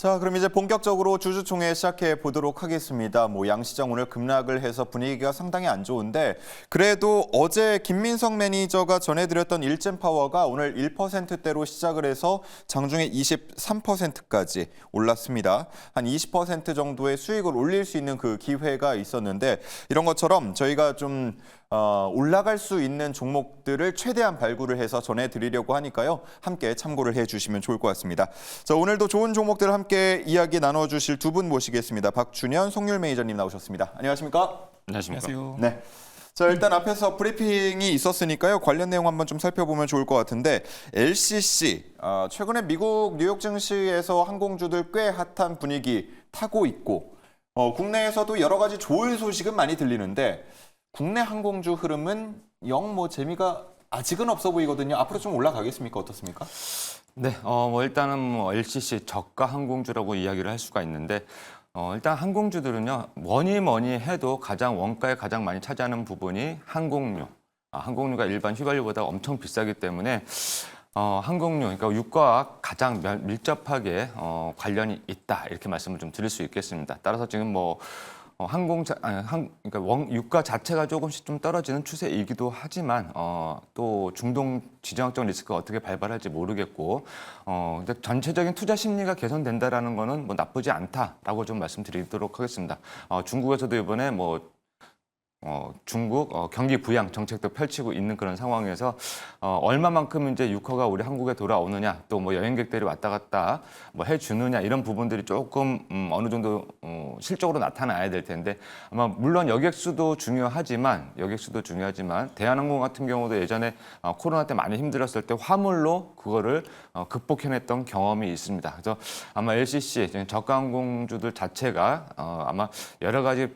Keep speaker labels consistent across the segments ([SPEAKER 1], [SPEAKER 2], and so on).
[SPEAKER 1] 자, 그럼 이제 본격적으로 주주총회 시작해 보도록 하겠습니다. 양시장 오늘 급락을 해서 분위기가 상당히 안 좋은데 그래도 어제 김민석 매니저가 전해드렸던 일젠파워가 오늘 1%대로 시작을 해서 장중에 23%까지 올랐습니다. 한 20% 정도의 수익을 올릴 수 있는 그 기회가 있었는데 이런 것처럼 저희가 좀 올라갈 수 있는 종목들을 최대한 발굴을 해서 전해드리려고 하니까요. 함께 참고를 해주시면 좋을 것 같습니다. 자, 오늘도 좋은 종목들 함께 이야기 나눠주실 두 분 모시겠습니다. 박준현, 송률 매니저님 나오셨습니다. 안녕하십니까?
[SPEAKER 2] 안녕하십니까?
[SPEAKER 3] 안녕하세요.
[SPEAKER 1] 네. 자, 일단 앞에서 브리핑이 있었으니까요. 관련 내용 한번 좀 살펴보면 좋을 것 같은데 LCC, 최근에 미국 뉴욕 증시에서 항공주들 꽤 핫한 분위기 타고 있고 국내에서도 여러 가지 좋은 소식은 많이 들리는데 국내 항공주 흐름은 영 재미가 아직은 없어 보이거든요. 앞으로 좀 올라가겠습니까? 어떻습니까?
[SPEAKER 2] 네, 일단은 LCC 저가 항공주라고 이야기를 할 수가 있는데 일단 항공주들은요 뭐니 해도 원가에 가장 많이 차지하는 부분이 항공료. 항공료가 일반 휘발유보다 엄청 비싸기 때문에 항공료, 그러니까 유가와 가장 밀접하게 관련이 있다 이렇게 말씀을 좀 드릴 수 있겠습니다. 따라서 지금 그러니까 유가 자체가 조금씩 좀 떨어지는 추세이기도 하지만 또 중동 지정학적 리스크가 어떻게 발발할지 모르겠고 근데 전체적인 투자 심리가 개선된다라는 거는 나쁘지 않다라고 좀 말씀드리도록 하겠습니다. 중국에서도 이번에 중국 경기 부양 정책도 펼치고 있는 그런 상황에서 얼마만큼 이제 유가가 우리 한국에 돌아오느냐 또 여행객들이 왔다 갔다 해주느냐 이런 부분들이 조금 어느 정도 실적으로 나타나야 될 텐데 아마 물론 여객수도 중요하지만 대한항공 같은 경우도 예전에 코로나 때 많이 힘들었을 때 화물로 그거를 극복해냈던 경험이 있습니다. 그래서 아마 LCC 저가 항공주들 자체가 아마 여러 가지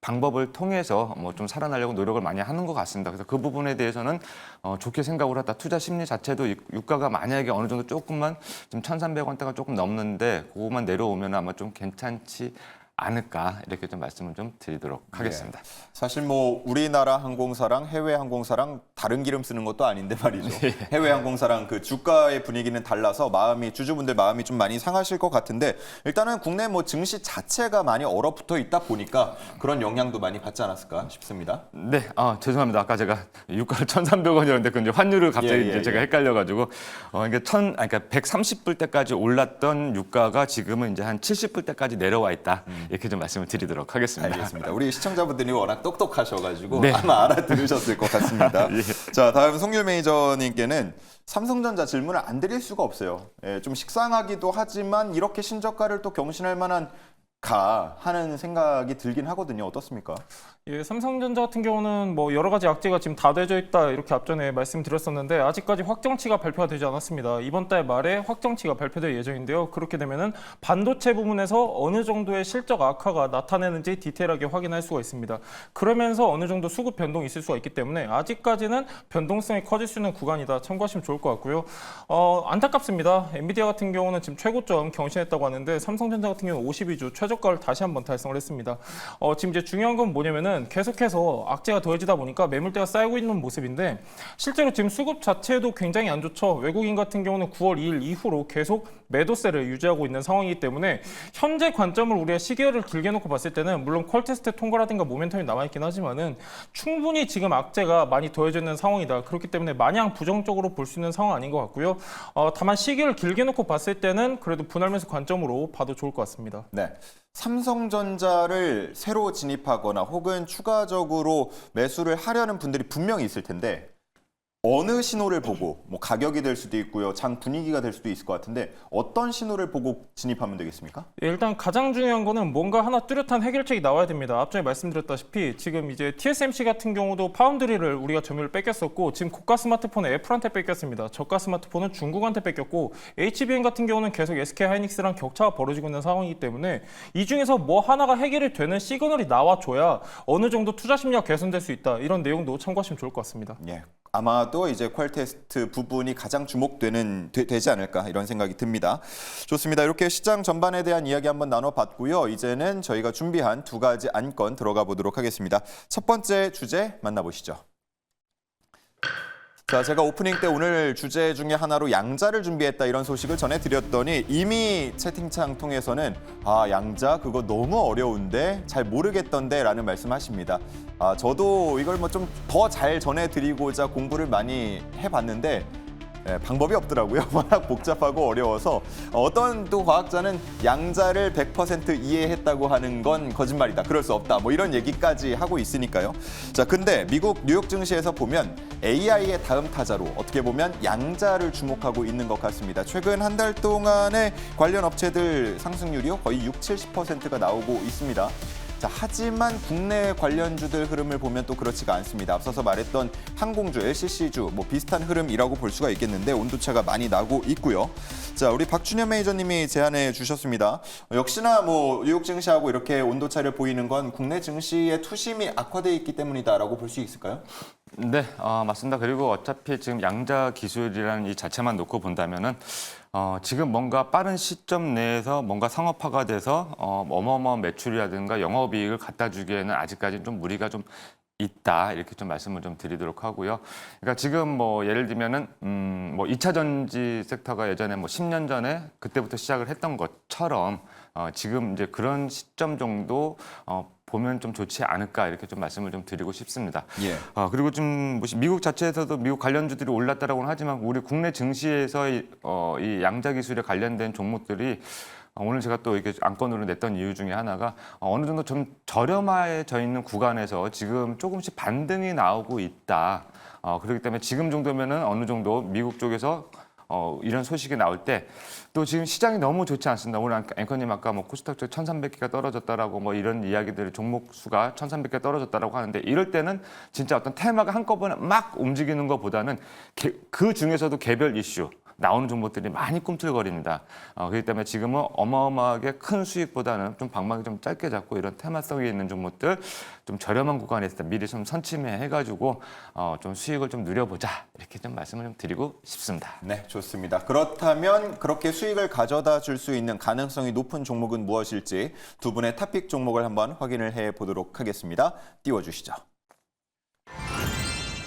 [SPEAKER 2] 방법을 통해서 좀 살아나려고 노력을 많이 하는 것 같습니다. 그래서 그 부분에 대해서는 좋게 생각을 하다. 투자 심리 자체도 유가가 만약에 어느 정도 조금만 좀 1,300원대가 조금 넘는데 그거만 내려오면 아마 좀 괜찮지 않을까 이렇게 좀 말씀을 좀 드리도록 하겠습니다.
[SPEAKER 1] 네. 사실 우리나라 항공사랑 해외 항공사랑 다른 기름 쓰는 것도 아닌데 말이죠. 해외 항공사랑 그 주가의 분위기는 달라서 주주분들 마음이 좀 많이 상하실 것 같은데 일단은 국내 증시 자체가 많이 얼어붙어 있다 보니까 그런 영향도 많이 받지 않았을까 싶습니다.
[SPEAKER 2] 네, 죄송합니다. 아까 제가 유가를 1,300원이었는데 그 이제 환율을 갑자기 이제 제가 헷갈려가지고 이게 그러니까 130불 때까지 올랐던 유가가 지금은 이제 한 70불 때까지 내려와 있다. 이렇게 좀 말씀을 드리도록 하겠습니다.
[SPEAKER 1] 알겠습니다. 우리 시청자분들이 워낙 똑똑하셔가지고
[SPEAKER 2] 네.
[SPEAKER 1] 아마 알아들으셨을 것 같습니다.
[SPEAKER 2] 예.
[SPEAKER 1] 자, 다음 송률 매니저님께는 삼성전자 질문을 안 드릴 수가 없어요. 좀 식상하기도 하지만 이렇게 신저가를 또 경신할 만한 하는 생각이 들긴 하거든요. 어떻습니까?
[SPEAKER 3] 예, 삼성전자 같은 경우는 여러 가지 악재가 지금 다 되어 있다 이렇게 앞전에 말씀드렸었는데 아직까지 확정치가 발표가 되지 않았습니다. 이번 달 말에 확정치가 발표될 예정인데요. 그렇게 되면은 반도체 부분에서 어느 정도의 실적 악화가 나타내는지 디테일하게 확인할 수가 있습니다. 그러면서 어느 정도 수급 변동이 있을 수가 있기 때문에 아직까지는 변동성이 커질 수 있는 구간이다. 참고하시면 좋을 것 같고요. 안타깝습니다. 엔비디아 같은 경우는 지금 최고점 경신했다고 하는데 삼성전자 같은 경우는 52주 최저가를 다시 한번 달성을 했습니다. 지금 이제 중요한 건 뭐냐면은 계속해서 악재가 더해지다 보니까 매물대가 쌓이고 있는 모습인데 실제로 지금 수급 자체도 굉장히 안 좋죠. 외국인 같은 경우는 9월 2일 이후로 계속 매도세를 유지하고 있는 상황이기 때문에 현재 관점을 우리가 시계를 길게 놓고 봤을 때는 물론 콜테스트 통과라든가 모멘텀이 남아있긴 하지만은 충분히 지금 악재가 많이 더해져 있는 상황이다. 그렇기 때문에 마냥 부정적으로 볼 수 있는 상황 아닌 것 같고요. 다만 시계를 길게 놓고 봤을 때는 그래도 분할매수 관점으로 봐도 좋을 것 같습니다.
[SPEAKER 1] 네. 삼성전자를 새로 진입하거나 혹은 추가적으로 매수를 하려는 분들이 분명히 있을 텐데 어느 신호를 보고 가격이 될 수도 있고요. 장 분위기가 될 수도 있을 것 같은데 어떤 신호를 보고 진입하면 되겠습니까?
[SPEAKER 3] 예, 일단 가장 중요한 거는 뭔가 하나 뚜렷한 해결책이 나와야 됩니다. 앞전에 말씀드렸다시피 지금 이제 TSMC 같은 경우도 파운드리를 우리가 점유율 뺏겼었고 지금 고가 스마트폰은 애플한테 뺏겼습니다. 저가 스마트폰은 중국한테 뺏겼고 HBM 같은 경우는 계속 SK 하이닉스랑 격차가 벌어지고 있는 상황이기 때문에 이 중에서 하나가 해결이 되는 시그널이 나와줘야 어느 정도 투자 심리가 개선될 수 있다. 이런 내용도 참고하시면 좋을 것 같습니다.
[SPEAKER 1] 예. 아마도 이제 퀄테스트 부분이 가장 되지 않을까 이런 생각이 듭니다. 좋습니다. 이렇게 시장 전반에 대한 이야기 한번 나눠봤고요. 이제는 저희가 준비한 두 가지 안건 들어가 보도록 하겠습니다. 첫 번째 주제 만나보시죠. 자, 제가 오프닝 때 오늘 주제 중에 하나로 양자를 준비했다 이런 소식을 전해드렸더니 이미 채팅창 통해서는 양자 그거 너무 어려운데 잘 모르겠던데 라는 말씀하십니다. 저도 이걸 뭐 좀 더 잘 전해드리고자 공부를 많이 해봤는데 방법이 없더라고요. 워낙 복잡하고 어려워서 어떤 또 과학자는 양자를 100% 이해했다고 하는 건 거짓말이다. 그럴 수 없다. 뭐 이런 얘기까지 하고 있으니까요. 자, 근데 미국 뉴욕 증시에서 보면 AI의 다음 타자로 어떻게 보면 양자를 주목하고 있는 것 같습니다. 최근 한 달 동안의 관련 업체들 상승률이요 거의 60-70%가 나오고 있습니다. 자, 하지만 국내 관련주들 흐름을 보면 또 그렇지가 않습니다. 앞서서 말했던 항공주, LCC주 뭐 비슷한 흐름이라고 볼 수가 있겠는데 온도차가 많이 나고 있고요. 자, 우리 박준현 매니저님이 제안해 주셨습니다. 역시나 뭐 뉴욕 증시하고 이렇게 온도차를 보이는 건 국내 증시의 투심이 악화돼 있기 때문이다라고 볼 수 있을까요?
[SPEAKER 2] 네, 맞습니다. 그리고 어차피 지금 양자 기술이라는 이 자체만 놓고 본다면은 지금 뭔가 빠른 시점 내에서 뭔가 상업화가 돼서 어마어마한 매출이라든가 영업이익을 갖다 주기에는 아직까지 좀 무리가 좀 있다 이렇게 좀 말씀을 좀 드리도록 하고요. 그러니까 지금 뭐 예를 들면은 뭐 2차 전지 섹터가 예전에 뭐 10년 전에 그때부터 시작을 했던 것처럼 지금 이제 그런 시점 정도 보면 좀 좋지 않을까 이렇게 좀 말씀을 좀 드리고 싶습니다.
[SPEAKER 1] 예.
[SPEAKER 2] 그리고 좀 미국 자체에서도 미국 관련주들이 올랐다라고는 하지만 우리 국내 증시에서 이 양자 기술에 관련된 종목들이 오늘 제가 또 이렇게 안건으로 냈던 이유 중에 하나가 어느 정도 좀 저렴해져 있는 구간에서 지금 조금씩 반등이 나오고 있다. 그렇기 때문에 지금 정도면은 어느 정도 미국 쪽에서 이런 소식이 나올 때 또 지금 시장이 너무 좋지 않습니다. 오늘 앵커님 아까 뭐 코스닥 쪽 1,300개가 떨어졌다라고 뭐 이런 이야기들이 종목 수가 1,300개 떨어졌다라고 하는데 이럴 때는 진짜 어떤 테마가 한꺼번에 막 움직이는 것보다는 그 중에서도 개별 이슈 나오는 종목들이 많이 꿈틀거립니다. 그렇기 때문에 지금은 어마어마하게 큰 수익보다는 좀 방망이 좀 짧게 잡고 이런 테마성이 있는 종목들 좀 저렴한 구간에 있을 때 미리 좀 선침해가지고 좀 수익을 좀 누려보자 이렇게 좀 말씀을 좀 드리고 싶습니다.
[SPEAKER 1] 네, 좋습니다. 그렇다면 그렇게 수익을 가져다 줄 수 있는 가능성이 높은 종목은 무엇일지 두 분의 탑픽 종목을 한번 확인을 해 보도록 하겠습니다. 띄워주시죠.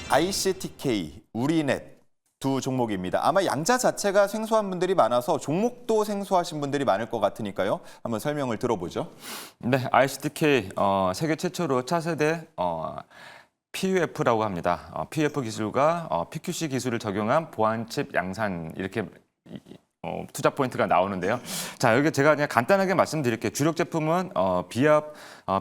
[SPEAKER 1] ICTK, 우리넷. 두 종목입니다. 아마 양자 자체가 생소한 분들이 많아서 종목도 생소하신 분들이 많을 것 같으니까요. 한번 설명을 들어보죠.
[SPEAKER 2] 네, ICTK 세계 최초로 차세대 PUF라고 합니다. PUF 기술과 PQC 기술을 적용한 보안칩 양산 이렇게 투자 포인트가 나오는데요. 자, 여기 제가 그냥 간단하게 말씀드릴게요. 주력 제품은 비압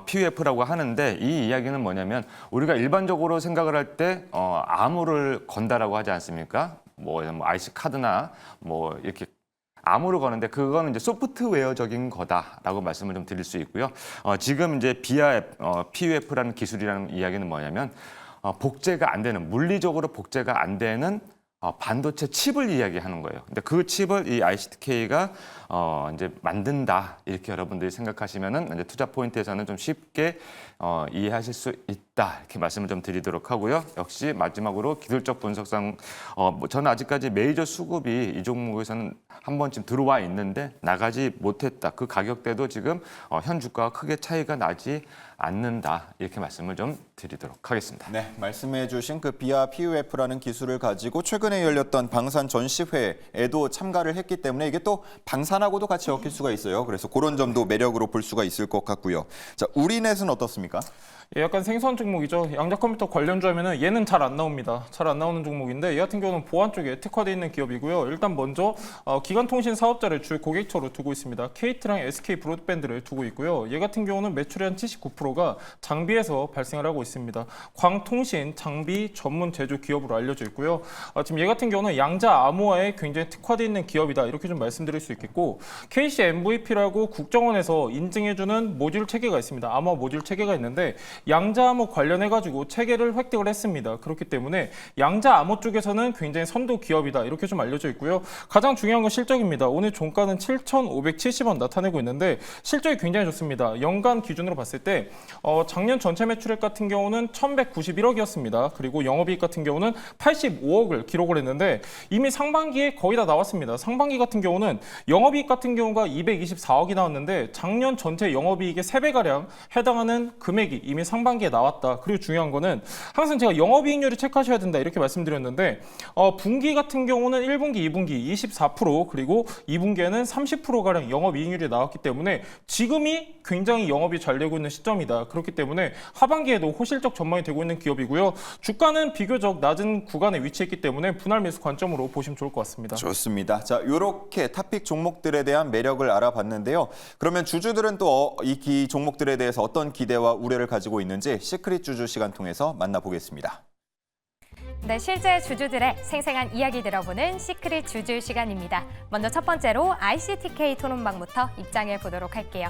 [SPEAKER 2] PUF라고 하는데 이 이야기는 뭐냐면 우리가 일반적으로 생각을 할 때 암호를 건다라고 하지 않습니까? 뭐 IC 카드나 뭐 이렇게 암호를 거는데 그거는 이제 소프트웨어적인 거다라고 말씀을 좀 드릴 수 있고요. 지금 이제 PUF라는 기술이라는 이야기는 뭐냐면 복제가 안 되는 물리적으로 복제가 안 되는 반도체 칩을 이야기하는 거예요. 근데 그 칩을 이 ICTK가 이제 만든다 이렇게 여러분들이 생각하시면은 이제 투자 포인트에서는 좀 쉽게 이해하실 수 있다 이렇게 말씀을 좀 드리도록 하고요. 역시 마지막으로 기술적 분석상 저는 아직까지 메이저 수급이 이 종목에서는 한 번쯤 들어와 있는데 나가지 못했다. 그 가격대도 지금 현 주가와 크게 차이가 나지 않는다 이렇게 말씀을 좀 드리도록 하겠습니다.
[SPEAKER 1] 네, 말씀해주신 그 비아 PUF라는 기술을 가지고 최근에 열렸던 방산 전시회에도 참가를 했기 때문에 이게 또 방산하고도 같이 엮일 수가 있어요. 그래서 그런 점도 매력으로 볼 수가 있을 것 같고요. 자, 우리넷은 어떻습니까?
[SPEAKER 3] 예, 약간 생소한 종목이죠. 양자 컴퓨터 관련주 하면은 얘는 잘 안 나옵니다. 잘 안 나오는 종목인데 얘 같은 경우는 보안 쪽에 특화되어 있는 기업이고요. 일단 먼저 기관통신 사업자를 주 고객처로 두고 있습니다. KT랑 SK 브로드밴드를 두고 있고요. 얘 같은 경우는 매출의 한 79%가 장비에서 발생을 하고 있습니다. 광통신 장비 전문 제조 기업으로 알려져 있고요. 지금 얘 같은 경우는 양자 암호화에 굉장히 특화되어 있는 기업이다. 이렇게 좀 말씀드릴 수 있겠고 KC MVP라고 국정원에서 인증해주는 모듈 체계가 있습니다. 암호화 모듈 체계가 있는데 양자 암호 관련해가지고 체계를 획득을 했습니다. 그렇기 때문에 양자 암호 쪽에서는 굉장히 선도 기업이다. 이렇게 좀 알려져 있고요. 가장 중요한 건 실적입니다. 오늘 종가는 7,570원 나타내고 있는데 실적이 굉장히 좋습니다. 연간 기준으로 봤을 때 작년 전체 매출액 같은 경우는 1,191억이었습니다. 그리고 영업이익 같은 경우는 85억을 기록을 했는데 이미 상반기에 거의 다 나왔습니다. 상반기 같은 경우는 영업이익 같은 경우가 224억이 나왔는데 작년 전체 영업이익의 3배가량 해당하는 금액이 이미 상반기에 나왔다. 그리고 중요한 거는 항상 제가 영업이익률을 체크하셔야 된다 이렇게 말씀드렸는데 분기 같은 경우는 1분기, 2분기 24% 그리고 2분기에는 30%가량 영업이익률이 나왔기 때문에 지금이 굉장히 영업이 잘 되고 있는 시점이다. 그렇기 때문에 하반기에도 호실적 전망이 되고 있는 기업이고요. 주가는 비교적 낮은 구간에 위치했기 때문에 분할 매수 관점으로 보시면 좋을 것 같습니다.
[SPEAKER 1] 좋습니다. 자, 이렇게 탑픽 종목들에 대한 매력을 알아봤는데요. 그러면 주주들은 또 이 종목들에 대해서 어떤 기대와 우려를 가지고 있는지 시크릿 주주 시간 통해서 만나보겠습니다.
[SPEAKER 4] 네, 실제 주주들의 생생한 이야기 들어보는 시크릿 주주 시간입니다. 먼저 첫 번째로 ICTK 토론방부터 입장해 보도록 할게요.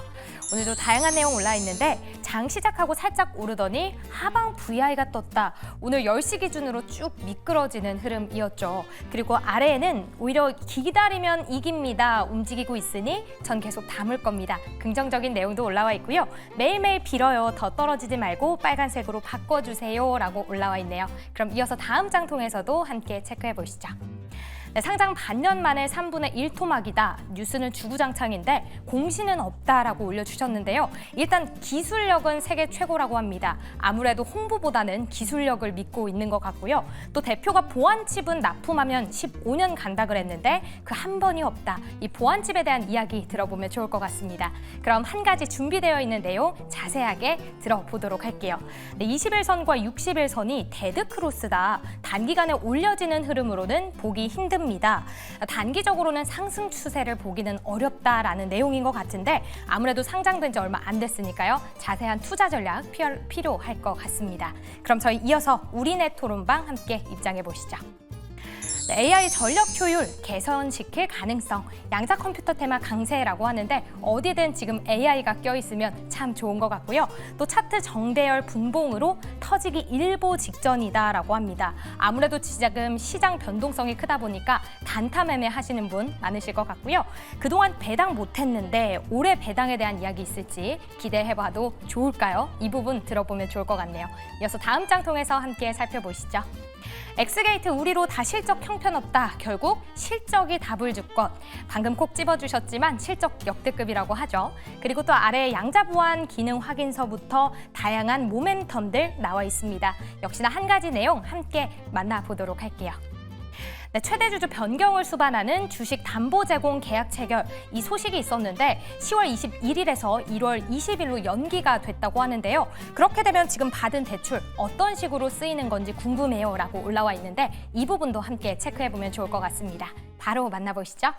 [SPEAKER 4] 오늘도 다양한 내용 올라 있는데 장 시작하고 살짝 오르더니 하방 VI가 떴다. 오늘 10시 기준으로 쭉 미끄러지는 흐름이었죠. 그리고 아래에는 오히려 기다리면 이깁니다. 움직이고 있으니 전 계속 담을 겁니다. 긍정적인 내용도 올라와 있고요. 매일매일 빌어요. 더 떨어지지 말고 빨간색으로 바꿔주세요. 라고 올라와 있네요. 그럼 이어서 다음 장 통해서도 함께 체크해 보시죠. 네, 상장 반년 만에 3분의 1 토막이다. 뉴스는 주구장창인데 공시는 없다라고 올려주셨는데요. 일단 기술력은 세계 최고라고 합니다. 아무래도 홍보보다는 기술력을 믿고 있는 것 같고요. 또 대표가 보안칩은 납품하면 15년 간다 그랬는데 그 한 번이 없다. 이 보안칩에 대한 이야기 들어보면 좋을 것 같습니다. 그럼 한 가지 준비되어 있는 내용 자세하게 들어보도록 할게요. 네, 21선과 61선이 데드크로스다. 단기간에 올려지는 흐름으로는 보기 힘듭니다. 단기적으로는 상승 추세를 보기는 어렵다라는 내용인 것 같은데 아무래도 상장된 지 얼마 안 됐으니까요. 자세한 투자 전략 필요할 것 같습니다. 그럼 저희 이어서 우리네 토론방 함께 입장해 보시죠. 네, AI 전력 효율 개선시킬 가능성, 양자 컴퓨터 테마 강세라고 하는데 어디든 지금 AI가 껴있으면 참 좋은 것 같고요. 또 차트 정대열 분봉으로 터지기 일보 직전이다라고 합니다. 아무래도 지금 시장 변동성이 크다 보니까 단타 매매 하시는 분 많으실 것 같고요. 그동안 배당 못했는데 올해 배당에 대한 이야기 있을지 기대해봐도 좋을까요? 이 부분 들어보면 좋을 것 같네요. 이어서 다음 장 통해서 함께 살펴보시죠. 엑스게이트 우리로 다 실적 형편없다. 결국 실적이 답을 줄 것. 방금 콕 집어주셨지만 실적 역대급이라고 하죠. 그리고 또 아래에 양자보안 기능 확인서부터 다양한 모멘텀들 나와 있습니다. 역시나 한 가지 내용 함께 만나보도록 할게요. 네, 최대 주주 변경을 수반하는 주식 담보 제공 계약 체결 이 소식이 있었는데 10월 21일에서 1월 20일로 연기가 됐다고 하는데요. 그렇게 되면 지금 받은 대출 어떤 식으로 쓰이는 건지 궁금해요 라고 올라와 있는데 이 부분도 함께 체크해보면 좋을 것 같습니다. 바로 만나보시죠.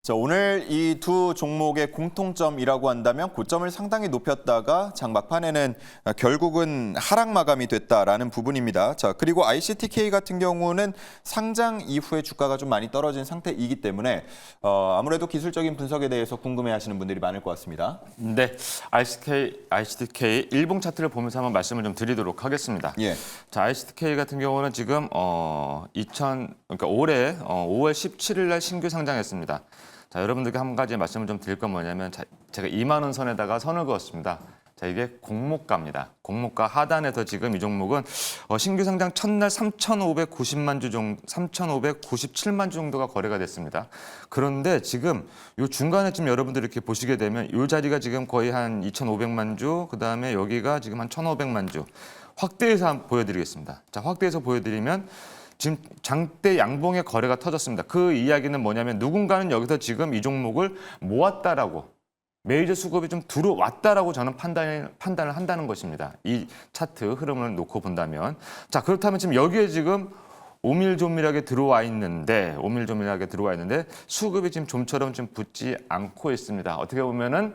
[SPEAKER 1] 자, 오늘 이 두 종목의 공통점이라고 한다면 고점을 상당히 높였다가 장 막판에는 결국은 하락 마감이 됐다라는 부분입니다. 자, 그리고 ICTK 같은 경우는 상장 이후에 주가가 좀 많이 떨어진 상태이기 때문에 아무래도 기술적인 분석에 대해서 궁금해하시는 분들이 많을 것 같습니다.
[SPEAKER 2] 네, ICTK 일봉 차트를 보면서 한번 말씀을 좀 드리도록 하겠습니다.
[SPEAKER 1] 예.
[SPEAKER 2] 자, ICTK 같은 경우는 지금 그러니까 올해 5월 17일 날 신규 상장했습니다. 자, 여러분들께 한 가지 말씀을 좀 드릴 건 뭐냐면 제가 2만 원 선에다가 선을 그었습니다. 자, 이게 공모가입니다. 공모가 하단에서 지금 이 종목은 신규 상장 첫날 3,590만 주 정도, 3,597만 주 정도가 거래가 됐습니다. 그런데 지금 요 중간에 지금 여러분들 이렇게 보시게 되면 이 자리가 지금 거의 한 2,500만 주, 그다음에 여기가 지금 한 1,500만 주. 확대해서 한번 보여드리겠습니다. 자, 확대해서 보여드리면 지금 장대 양봉의 거래가 터졌습니다. 그 이야기는 뭐냐면 누군가는 여기서 지금 이 종목을 모았다라고 메이저 수급이 좀 들어왔다라고 저는 판단을 한다는 것입니다. 이 차트 흐름을 놓고 본다면. 자, 그렇다면 지금 여기에 지금 오밀조밀하게 들어와 있는데 수급이 지금 좀처럼 좀 붙지 않고 있습니다. 어떻게 보면은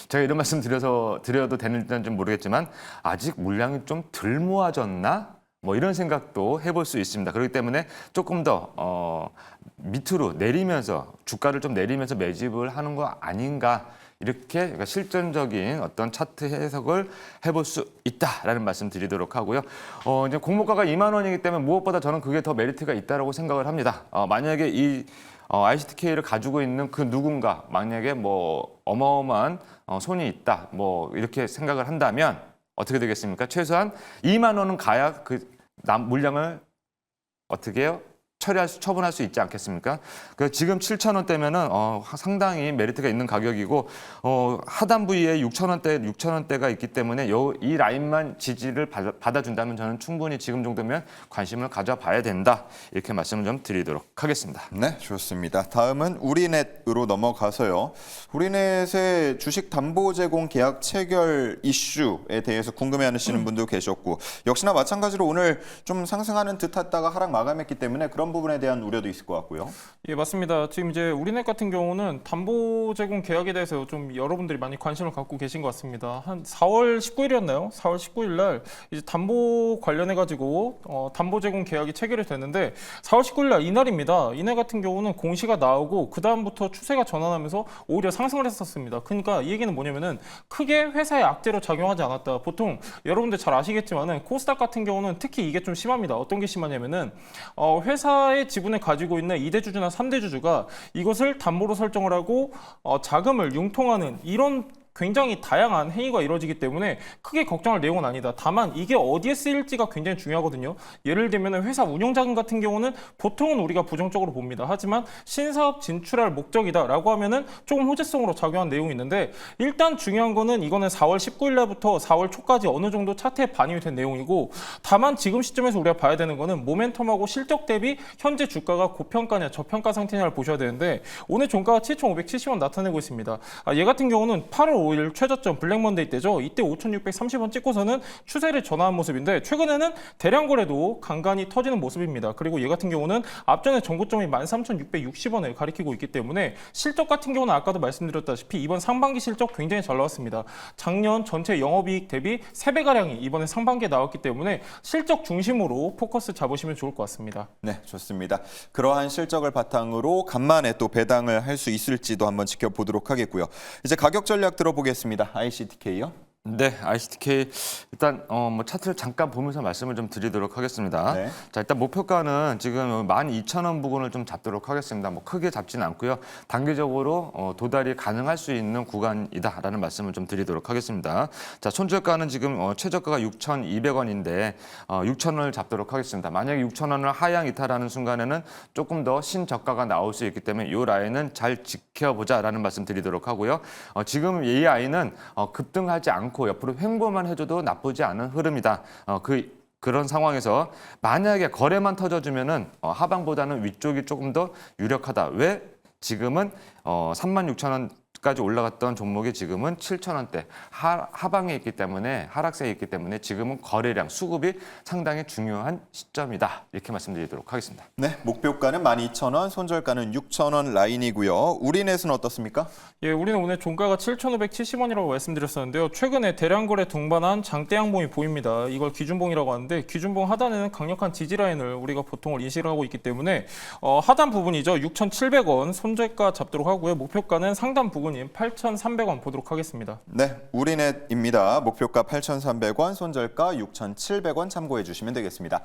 [SPEAKER 2] 제가 이런 말씀 드려도 되는지는 모르겠지만 아직 물량이 좀 덜 모아졌나? 뭐 이런 생각도 해볼 수 있습니다. 그렇기 때문에 조금 더 밑으로 내리면서 주가를 좀 내리면서 매집을 하는 거 아닌가 이렇게 그러니까 실전적인 어떤 차트 해석을 해볼 수 있다라는 말씀 드리도록 하고요. 이제 공모가가 2만 원이기 때문에 무엇보다 저는 그게 더 메리트가 있다라고 생각을 합니다. 만약에 이 ICTK를 가지고 있는 그 누군가 만약에 뭐 어마어마한 손이 있다 뭐 이렇게 생각을 한다면 어떻게 되겠습니까? 최소한 2만 원은 가야 그 물량을 어떻게 해요? 처분할 수 있지 않겠습니까? 그 지금 7,000원대면은 상당히 메리트가 있는 가격이고 하단 부위에 6,000원대가 있기 때문에 이 라인만 지지를 받아준다면 저는 충분히 지금 정도면 관심을 가져봐야 된다 이렇게 말씀을 좀 드리도록 하겠습니다.
[SPEAKER 1] 네, 좋습니다. 다음은 우리넷으로 넘어가서요. 우리넷의 주식 담보 제공 계약 체결 이슈에 대해서 궁금해하시는 분도 계셨고 역시나 마찬가지로 오늘 좀 상승하는 듯했다가 하락 마감했기 때문에 그런 부분에 대한 우려도 있을 것 같고요.
[SPEAKER 3] 예, 맞습니다. 지금 이제 우리넷 같은 경우는 담보 제공 계약에 대해서 좀 여러분들이 많이 관심을 갖고 계신 것 같습니다. 한 4월 19일이었나요? 4월 19일 날 이제 담보 관련해 가지고 담보 제공 계약이 체결이 됐는데 4월 19일 날 이날입니다. 이날 같은 경우는 공시가 나오고 그 다음부터 추세가 전환하면서 오히려 상승을 했었습니다. 그러니까 이 얘기는 뭐냐면은 크게 회사의 악재로 작용하지 않았다. 보통 여러분들 잘 아시겠지만은 코스닥 같은 경우는 특히 이게 좀 심합니다. 어떤 게 심하냐면은 회사의 지분을 가지고 있는 2대 주주나 3대 주주가 이것을 담보로 설정을 하고 자금을 융통하는 이런 굉장히 다양한 행위가 이루어지기 때문에 크게 걱정할 내용은 아니다. 다만 이게 어디에 쓰일지가 굉장히 중요하거든요. 예를 들면 회사 운영자금 같은 경우는 보통은 우리가 부정적으로 봅니다. 하지만 신사업 진출할 목적이다라고 하면은 조금 호재성으로 작용한 내용이 있는데 일단 중요한 거는 이거는 4월 19일 날부터 4월 초까지 어느 정도 차트에 반영이 된 내용이고 다만 지금 시점에서 우리가 봐야 되는 거는 모멘텀하고 실적 대비 현재 주가가 고평가냐 저평가 상태냐를 보셔야 되는데 오늘 종가가 7,570원 나타내고 있습니다. 얘 같은 경우는 8월 5일 최저점 블랙먼데이 때죠. 이때 5,630원 찍고서는 추세를 전환한 모습인데 최근에는 대량 거래도 간간히 터지는 모습입니다. 그리고 얘 같은 경우는 앞전에 전고점이 13,660원을 가리키고 있기 때문에 실적 같은 경우는 아까도 말씀드렸다시피 이번 상반기 실적 굉장히 잘 나왔습니다. 작년 전체 영업이익 대비 3배가량이 이번에 상반기에 나왔기 때문에 실적 중심으로 포커스 잡으시면 좋을 것 같습니다.
[SPEAKER 1] 네, 좋습니다. 그러한 실적을 바탕으로 간만에 또 배당을 할 수 있을지도 한번 지켜보도록 하겠고요. 이제 가격 전략 들어보겠습니다. ICTK요.
[SPEAKER 2] 네, ICTK 일단 뭐 차트를 잠깐 보면서 말씀을 좀 드리도록 하겠습니다.
[SPEAKER 1] 네.
[SPEAKER 2] 자, 일단 목표가는 지금 12,000원 부근을 좀 잡도록 하겠습니다. 뭐 크게 잡지는 않고요. 단기적으로 도달이 가능할 수 있는 구간이다라는 말씀을 좀 드리도록 하겠습니다. 자, 손절가는 지금 최저가가 6,200원인데 6,000원을 잡도록 하겠습니다. 만약에 6,000원을 하향 이탈하는 순간에는 조금 더 신저가가 나올 수 있기 때문에 이 라인은 잘 지켜보자라는 말씀 드리도록 하고요. 지금 이 라인은 급등하지 않고 옆으로 횡보만 해줘도 나쁘지 않은 흐름이다. 그런 상황에서 만약에 거래만 터져주면은 하방보다는 위쪽이 조금 더 유력하다. 왜? 지금은 36,000원까지 올라갔던 종목이 지금은 7,000원대 하방에 있기 때문에 하락세에 있기 때문에 지금은 거래량 수급이 상당히 중요한 시점이다. 이렇게 말씀드리도록 하겠습니다.
[SPEAKER 1] 네, 목표가는 12,000원, 손절가는 6,000원 라인이고요. 우리넷은 어떻습니까?
[SPEAKER 3] 예, 우리는 오늘 종가가 7,570원이라고 말씀드렸었는데요. 최근에 대량 거래 동반한 장대 양봉이 보입니다. 이걸 기준봉이라고 하는데 기준봉 하단에는 강력한 지지 라인을 우리가 보통을 인식을 하고 있기 때문에 하단 부분이죠. 6,700원 손절가 잡도록 하고요. 목표가는 상단 부근인 8,300원 보도록 하겠습니다.
[SPEAKER 1] 네, 우리넷입니다. 목표가 8,300원, 손절가 6,700원 참고해 주시면 되겠습니다.